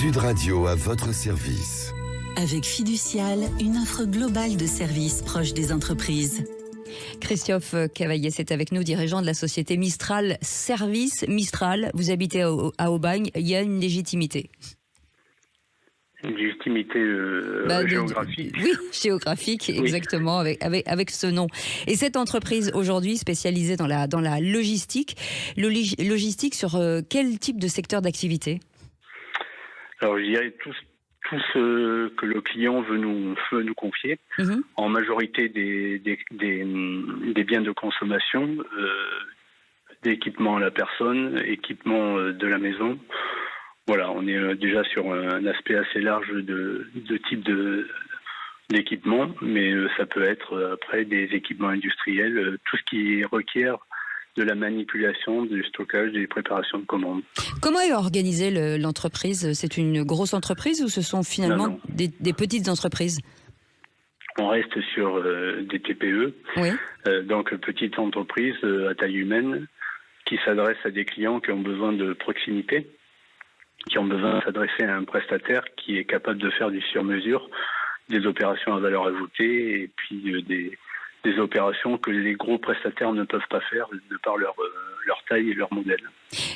Sud Radio à votre service. Avec Fiducial, une offre globale de services proche des entreprises. Christophe Cavaillès est avec nous, dirigeant de la société Mistral Service. Mistral, vous habitez à Aubagne, il y a une légitimité. Une légitimité géographique. Oui, géographique, oui. Exactement, avec ce nom. Et cette entreprise aujourd'hui spécialisée dans la logistique, logistique sur quel type de secteur d'activité ? Alors je dirais tout ce que le client veut nous confier, en majorité des biens de consommation, d'équipement à la personne, équipement de la maison. Voilà, on est déjà sur un aspect assez large de type d'équipement, mais ça peut être après des équipements industriels, tout ce qui requiert de la manipulation, du stockage, des préparations de commandes. Comment est organisée l'entreprise ? C'est une grosse entreprise ou ce sont finalement des petites entreprises ? On reste sur des TPE, oui. Donc petites entreprises à taille humaine qui s'adressent à des clients qui ont besoin de proximité, qui ont besoin de s'adresser à un prestataire qui est capable de faire du sur-mesure, des opérations à valeur ajoutée et puis des opérations que les gros prestataires ne peuvent pas faire de par leur taille et leur modèle.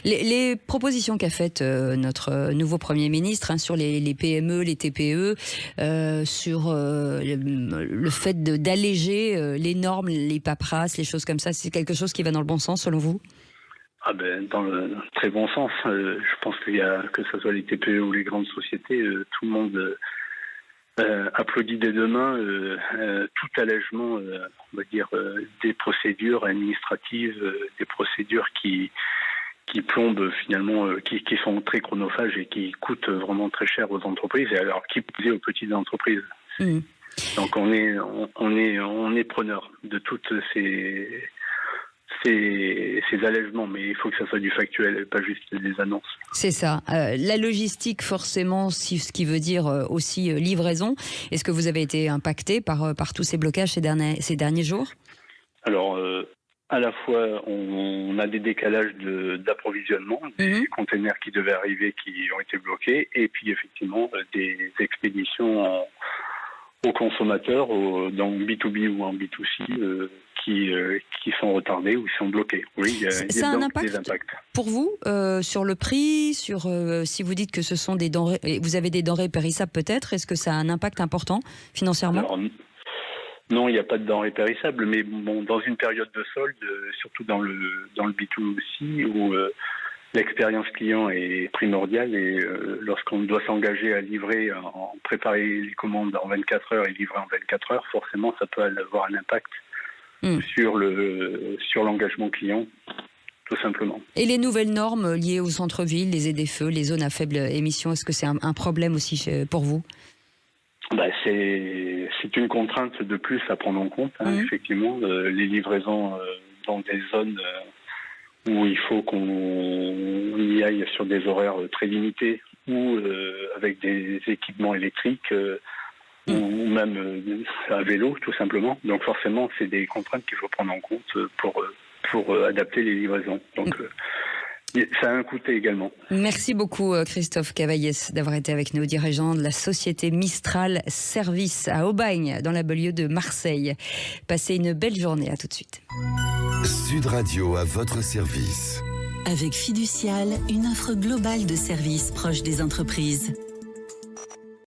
Les propositions qu'a faites notre nouveau Premier ministre sur les PME, les TPE, sur le fait d'alléger les normes, les paperasses, les choses comme ça, c'est quelque chose qui va dans le bon sens selon vous ? Dans le très bon sens. Je pense qu'il y a, que ce soit les TPE ou les grandes sociétés, tout le monde applaudit des deux mains tout allègement, on va dire, des procédures administratives, des procédures qui plombent finalement, qui sont très chronophages et qui coûtent vraiment très cher aux entreprises, et alors qui plus est aux petites entreprises. Donc on est preneur de toutes ces allègements, mais il faut que ça soit du factuel, pas juste des annonces. C'est ça. La logistique, forcément, ce qui veut dire aussi livraison. Est-ce que vous avez été impacté par tous ces blocages ces derniers jours ? Alors, à la fois, on a des décalages d'approvisionnement, des containers qui devaient arriver qui ont été bloqués, et puis effectivement des expéditions aux consommateurs, dans B2B ou en B2C, qui sont retardés ou qui sont bloqués. Oui, il y a un donc impact des impacts. Pour vous, sur le prix, sur si vous dites que ce sont des denrées, et vous avez des denrées périssables peut-être, est-ce que ça a un impact important financièrement ? Alors, non, il n'y a pas de denrées périssables, mais bon, dans une période de solde, surtout dans le B2C, où l'expérience client est primordiale, et lorsqu'on doit s'engager à livrer, préparer les commandes en 24 heures et livrer en 24 heures, forcément ça peut avoir un impact sur l'engagement client, tout simplement. Et les nouvelles normes liées au centre-ville, les ZFE, les zones à faible émission, est-ce que c'est un problème aussi pour vous ? C'est une contrainte de plus à prendre en compte, effectivement. Les livraisons dans des zones où il faut qu'on y aille sur des horaires très limités ou avec des équipements électriques ou même à vélo, tout simplement. Donc forcément, c'est des contraintes qu'il faut prendre en compte pour adapter les livraisons. Donc ça a un coût également. Merci beaucoup Christophe Cavaillès d'avoir été avec nous, dirigeant de la société Mistral Service à Aubagne, dans la banlieue de Marseille. Passez une belle journée, à tout de suite. Sud Radio à votre service. Avec Fiducial, une offre globale de services proche des entreprises.